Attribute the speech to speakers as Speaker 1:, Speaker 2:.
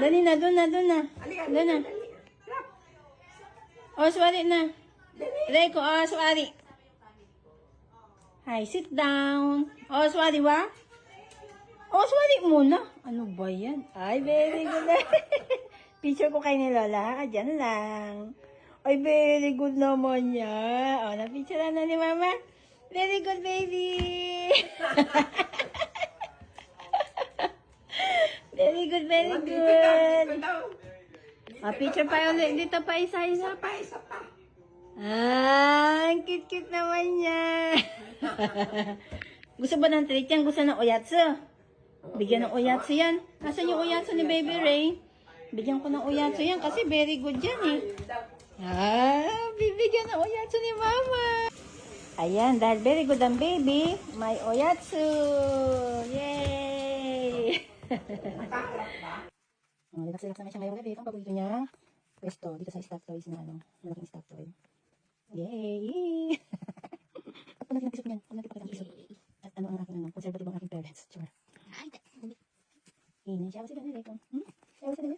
Speaker 1: Dali na, doon na, doon na. Doon na. Oh, swari na. Reiko, oh, swari. Hi, sit down. Oh, swari ba? Oh, swari muna. Ano ba yan? Ay, very good. Picture ko kay ni Lola. Diyan lang. Ay, very good naman niya. Oh, na-picture na ni Mama. Very good, baby. Very good, very good. Ah, picture pa ulit. Dito pa isa-isa pa. Ah, ang cute-cute naman niya. Gusto ba ng treat yan? Gusto ng oyatsu? Bigyan ng oyatsu yan. Nasaan yung oyatsu ni Baby Ray? Bigyan ko ng oyatsu yan kasi very good yan eh. Ah, bibigyan ng oyatsu ni Mama. Ayan, dahil very good ang baby, may oyatsu. Yay! Relax na siya ngayong gabi. Itong paborito niya. Pwesto, dito sa stock toys na ano. Malaking stock toy. Yay! At pag natin ang pisot niyan, pag natin pakita ang pisot. At ano ang aking conservative ang aking parents. Sure. Siya kasi ganun ko. Siya kasi ganun